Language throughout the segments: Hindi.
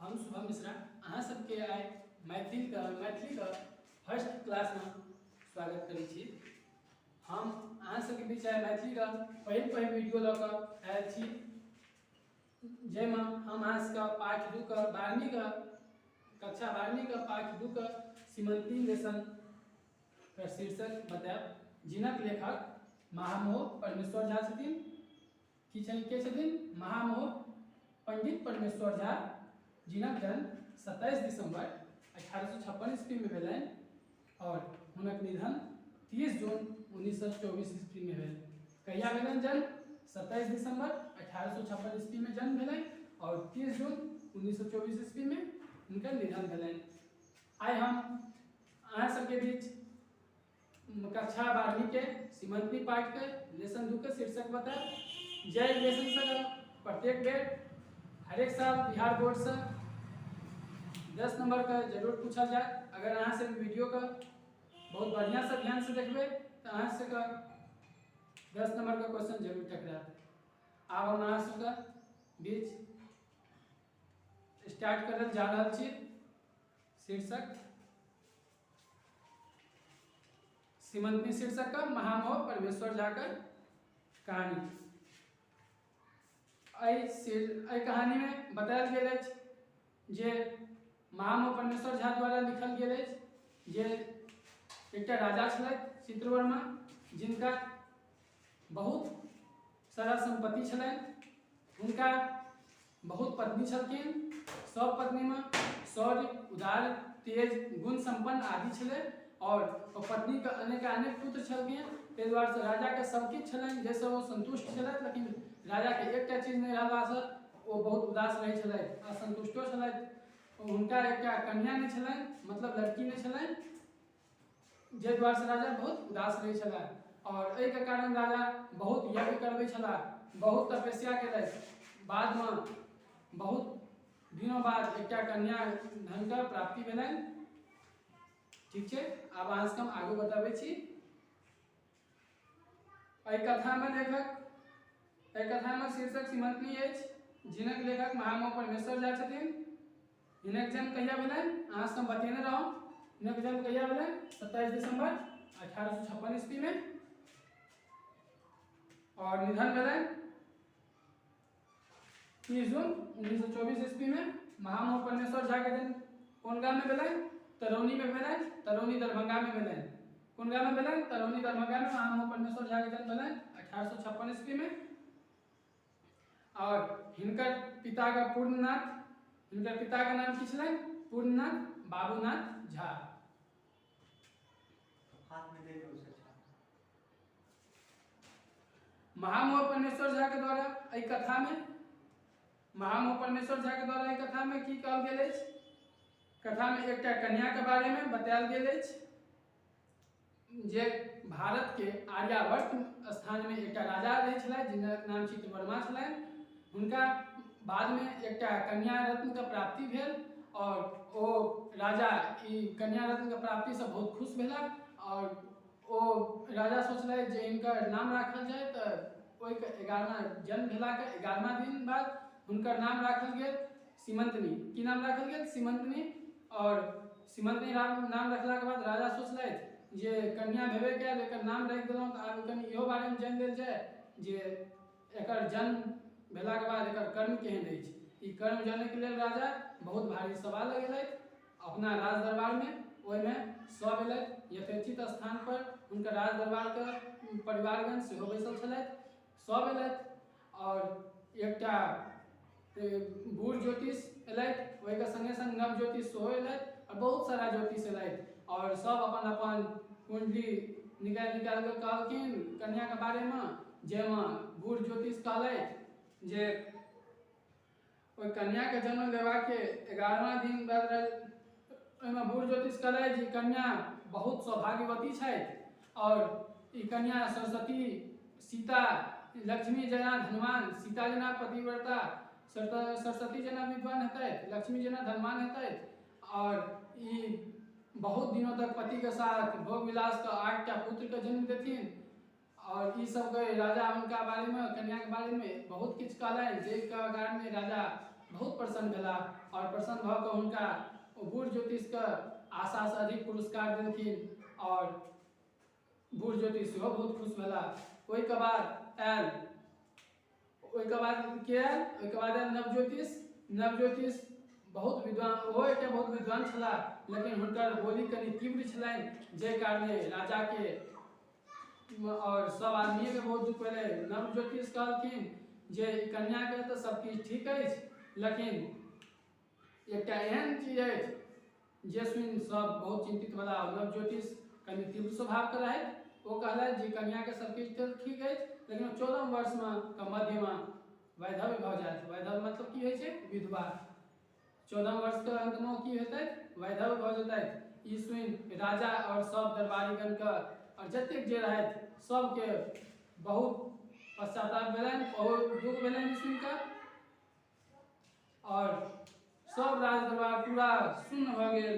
हम शुभम मिश्रा अहाँ सबके आइ मैथिली का फर्स्ट क्लास में स्वागत करै छी। हम अहाँ सबके बीच आइ मैथिली का पहिल वीडियो लऽ कऽ आयल छी, जाहिमे हम अहाँ सबके पाठ 2 का 12वीं का कक्षा 12वीं का पाठ 2 का सीमंती लेसन का शीर्षक बतायब। जिनक लेखक महामहोह परमेश्वर झा छथिन। की छथिन? महामहोह पंडित परमेश्वर झा, जिनक जन्म 27 दिसंबर 1856 ईस्वी में भेलनि और हुनक निधन 30 जून 1924 ईस्वी में भेल। कहिया भेलनि जन्म? 27 दिसंबर 1856 ईस्वी में जन्म भेलनि और 30 जून 1924 ईस्वी में हुनकर निधन भेलनि। आइ हम अहाँ सबके बीच कक्षा 12वीं के सीमंती पाठ के लेसन 2 के शीर्षक बताएब। जय लेसन से प्रत्येक बेर हर एक साल बिहार बोर्ड से 10 नंबर का जरूर पूछा जाए। अगर अहाँ से वीडियो का बहुत बढ़िया से ध्यान से देखबे तो अहाँ से का 10 नंबर का क्वेश्चन जरूर टकरात। अब हम अहाँ सबका बीच स्टार्ट करल जा रहा छी। शीर्षक सीमंती शीर्षक का महामहोह परमेश्वर झा का कहानी। एहि कहानी में बतायल गेल अछि जे महामहोह परमेश्वर झा द्वारा लिखल गेल अछि जे एकटा राजा छलथि चित्रवर्मा, जिनका बहुत सारा संपत्ति छलनि। हुनका बहुत पत्नी छलखिन। सब पत्नी में शौर्य, उदार, तेज, गुण संपन्न आदि छलै और पत्नी के अनेक पुत्र छलखिन। ताहि दुआरे से राजा के सब किछु छलनि जाहिसँ ओ संतुष्ट छलथि, लेकिन राजा के एकटा चीज नहि रहलासँ ओ बहुत उदास रहै छलथि, असंतुष्टो छलथि। हुनका एकटा कन्या नहि छलनि, मतलब लड़की नहि छलनि, जाहि दुआरे से राजा बहुत उदास रहै छलाह और एहि के कारण राजा बहुत यज्ञ करबै छलाह, बहुत तपस्या केलथि। बाद में बहुत दिनों बाद एकटा कन्या धन का प्राप्ति भेलनि। ठीक है, अब अहाँ सबके हम आगे बताबै छी। एहि कथा में शीर्षक सीमंती अछि। जिनक लेखक महामहोह परमेश्वर झा छथिन। हिनक जन्म कहिया भेलनि? अहाँ सबके हम बतेने रहौं। हिनक जन्म कहिया भेलनि? 27 दिसंबर 1856 ईस्वी में और निधन भेलनि 30 जून 1924 ईस्वी में। महामहोह परमेश्वर झा के जन्म कौन गांव में भेलनि? तरौनी में भेलनि। तरौनी दरभंगा में भेलनि। कौन गांव में भेलनि? तरौनी दरभंगा में महामहोह परमेश्वर झा के जन्म भेलनि 1856 ईस्वी में। और हिनकर पिता का नाम की छलनि? पूर्णनाथ बाबूनाथ झा। महामहोह परमेश्वर झा के द्वारा एहि कथा में की कहल गेल अछि? कथा में एकटा कन्या के बारे में बतायल गेल अछि जे भारत के आर्यावर्त स्थान में एकटा राजा रहै छलथि, जिनक नाम चित्रवर्मा छलनि। हुनका बाद में एकटा कन्या रत्न के प्राप्ति भेल और ओ राजा ई कन्या रत्न के प्राप्ति से बहुत खुश भेला और ओ राजा सोचलथि जे इनकर नाम राखल जाय। तो ओहि के 11वां जन्म भेला के 11वां दिन बाद हुनकर नाम राखल गेल सीमंतनी। की नाम राखल गेल? सीमंतनी। और सीमंतनी नाम रखला के बाद राजा सोचलथि जे कन्या भेबे कयल, एकर नाम राखि देलहुँ तऽ आब कनि इहो बारे में जानि लेल जाय जे एकर जन्म भेला के बाद एकर कर्म केहन अछि। ई कर्म जाने के लिए राजा बहुत भारी सभा लगेलथि अपना राज दरबार में। ओहि में सब एलथि, यथोचित स्थान पर हुनकर राज दरबार के परिवारगण सेहो बैसल छलथि। सब एलथि और एकटा बूढ़ ज्योतिष एलथि, ओहि के संगे संग नव ज्योतिष सेहो एलथि और बहुत सारा ज्योतिष एलथि और सब अपन अपन कुंडली निकालि के कहलखिन कन्या के बारे में, जेमे बूढ़ ज्योतिष कहलथि जे ओहि कन्या के जन्म लेवा के 11वां दिन बाद ओहिमे बूढ़ ज्योतिष कहलथि जे कन्या बहुत सौभाग्यवती छथि और ई कन्या सरस्वती, सीता, लक्ष्मी जना धनवान, सीता जना पतिव्रता, सरस्वती जना विद्वान हेतैथ, लक्ष्मी जना धनवान हेतैथ और ई बहुत दिनों तक पति के साथ भोग विलास का 8टा पुत्र के जन्म देथिन। और ई सब के राजा उनका बारे में, कन्या के बारे में बहुत किछु कहलनि, जे के कारण राजा बहुत प्रसन्न भेला और प्रसन्न भऽ कऽ हुनका बूढ़ ज्योतिषके आशासँ अधिक पुरस्कार देलखिन और बूढ़ ज्योतिष सेहो बहुत खुश भेला। ओहिके बाद आयल नवज्योतिष। नवज्योतिष बहुत विद्वान, ओहो एकटा बहुत विद्वान छलाह, लेकिन हुनकर बोली कनि तीव्र छलनि, जे कारणे राजा के और सब आदमी के बहुत दुख भेलै। नवज्योतिष कहलखिन जे कन्या के तो सब किछु ठीक अछि, लेकिन एकटा एहन चीज अछि जे सुनि सब बहुत चिंतित भेला। नवज्योतिष कनि तीव्र स्वभाव के रहथि। ओ कहलथि जे कन्या के सब किछु ठीक अछि, लेकिन 14 वर्ष के मध्य में वैधव्य भऽ जायत। वैधव्य मतलब की होइ छै? विधवा। 14 वर्ष के अंत में की हेतै? वैधव्य भऽ जेतै। ई सुनि राजा और सब दरबारीगण के और जतेक जे रहथि सबके बहुत पश्चाताप भेलनि, बहुत दुख भेलनि ई सुनि कऽ। और सब राज दरबार पूरा सुन्न भऽ गेल,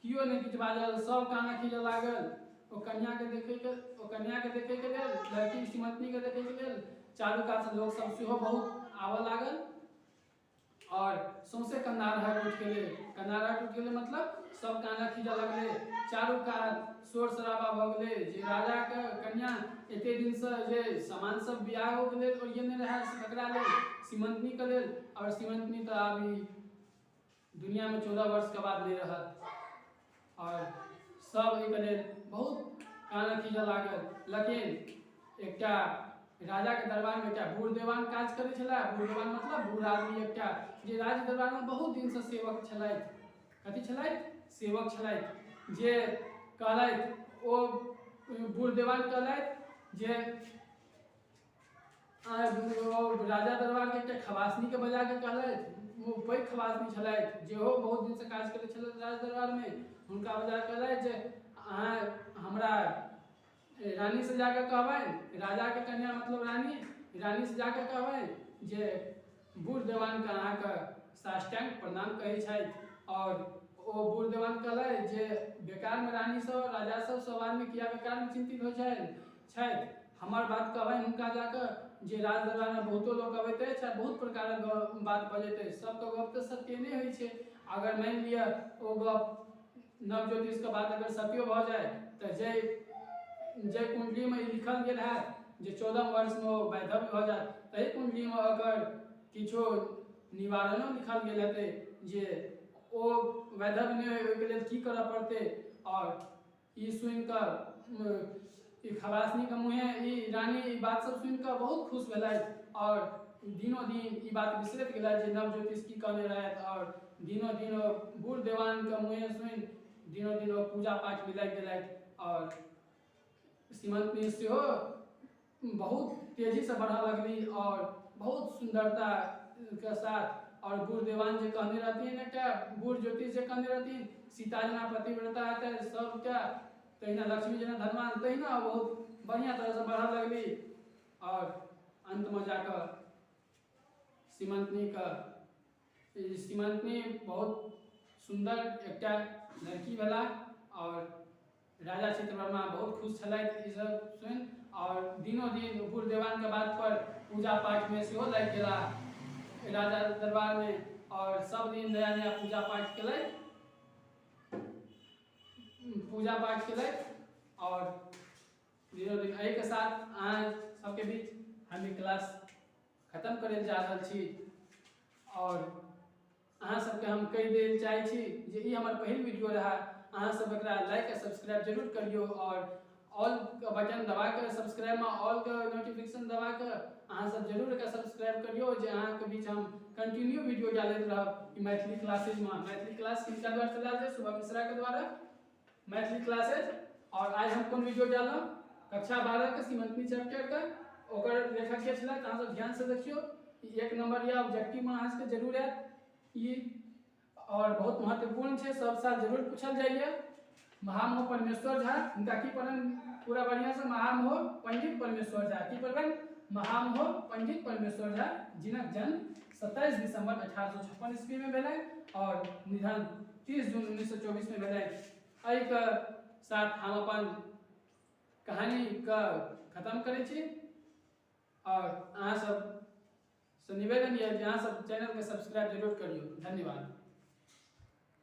कियो नहि किछु बाजल, सब काना खींचऽ लागल। ओ कन्या के देखे के लेल, लड़की सीमंतनी के देखे के लेल चारू कात से लोग सब सेहो बहुत आबऽ लागल और सौंसे कन्नार उठ गेलै। कन्नार उठ गेलै मतलब सब काना खींचऽ लगलै, चारू कात शोर शराबा भऽ गेलै जे राजा के कन्या एते दिन से जे सामान सब बियाह हो गेलै ओरिएने रहै तकरा लेल, सीमंतनी के लेल, और सीमंतनी तो आब ई दुनिया में 14 वर्ष के बाद नहीं रहत। और सब एक लेल बहुत काना खींचऽ लागल। लेकिन एकटा राजा के दरबार में एकटा बूढ़ देवान काज करै छला। बूढ़ देवान मतलब बूढ़ आदमी, एकटा जे राज दरबार में बहुत दिन से सेवक छलथि। कथी छलथि? सेवक छलथि। जे कहलथि, ओ बूढ़ देवान कहलथि जे राजा दरबार के एकटा खवासनी के बजा के कहलथि। वो पैघ खवासनी छलथि, जेहो बहुत दिन से काज करै छलथि राज दरबार में। हुनका बजा के कहलथि जे अहाँ हमरा रानी से जाके कहबनि, राजा के कन्या मतलब रानी से जाके कहबनि जे बूढ़ देवान के अहाँके साष्टांग प्रणाम कहै छथि। और ओ बूढ़ देवान कहलथि जे बेकार में रानी सब राजा सब आदमी किया बेकार में चिंतित हो छथि। हमर बात कहबनि हुनका जाके जे राज दरबार में बहुतो लोग अबैत अछि, बहुत प्रकारक बात बजैत अछि। सबके गप तो सत्य नहीं होइ छै। अगर मान लिअ ओ गप नवज्योतिष के बात अगर सत्यो भऽ जाए तो जय कुंडली में लिखल गेल है जे 14 वर्ष में वो वैधव्य भऽ जाए, तही कुंडली में अगर किछो निवारणो लिखल गेल हेतै जे ओ वैधव्य नहीं ओहिके लेल की करऽ पड़तै। और ई सुनि कऽ ई खवासनी के मुँहे ई रानी ई बात सब सुनि कऽ बहुत खुश भेलथि और दिनों दिन ई बात बिसरैत गेलथि जे नवज्योतिष की कहने रहथि। और दिनों दिन बूढ़ देवान के मुँहे सुनि दिनों दिन पूजा पाठ में लागि गेलथि। और सीमंतनी सेहो बहुत तेजी से बढ़ा लगली और बहुत सुंदरता के साथ। और बूढ़ देवान जे कहने रहथिन, एकटा बूढ़ ज्योतिष जे कहने रहथिन सीता जना पतिव्रता हेतै सबके, तहिना लक्ष्मी जना धनवान, तहिना बहुत बढ़िया तरह से बढ़ा लगली। और अंत में जाकर सीमंतनी बहुत सुंदर एकटा लड़की भेला। और राजा चित्रवर्मा बहुत खुश छलथि ई सब सुनि। और दिनों दिन बूढ़ देवान के बात पर पूजा पाठ में सेहो लागि गेला राजा दरबार में। और सब दिन नया नया पूजा पाठ केलथि। और दिनों दिन एहि के साथ अहाँ सबके बीच हम क्लास खत्म करे जा रहल छी। और अहाँ सबके हम कहि देल चाहै छी जे ई हमर पहिल वीडियो रहा। अहाँ सब एकरा लाइक आ सब्सक्राइब जरूर करियो और ऑल का बटन दबा के सब्सक्राइब में ऑल का नोटिफिकेशन दबा के अहाँ सब जरूर एकरा सब्सक्राइब करियो जे अहाँ के बीच हम कंटिन्यू वीडियो डालैत रहब। मैथिली क्लासेज में मैथिली क्लास किनका द्वारा चलायल जाए? शुभम मिश्रा के द्वारा मैथिली क्लासेज। और आज हम कौन वीडियो डालब? कक्षा 12 के सीमंतनी चैप्टर का ओकर लेखक के छला। अहाँ सब ध्यान से देखियो, 1 नंबर या ऑब्जेक्टिव में अहाँ सबके जरूर आयत ई और बहुत महत्वपूर्ण है, सब साल जरूर पूछल जाइए। महामहो परमेश्वर झा, उनका की पढ़न पूरा बढ़िया से? महामहो पंडित परमेश्वर झा। की पढ़न? महामहो पंडित परमेश्वर झा, जिनक जन्म 27 दिसंबर 1856 ईस्वी में भेलै और निधन 30 जून 1924 में भेलै। एहि के साथ हम अपन कहानी का खत्म करै छी। और अहाँ सब सो निवेदन यह है कि अहाँ सब चैनल के सब्सक्राइब जरूर करियो। धन्यवाद।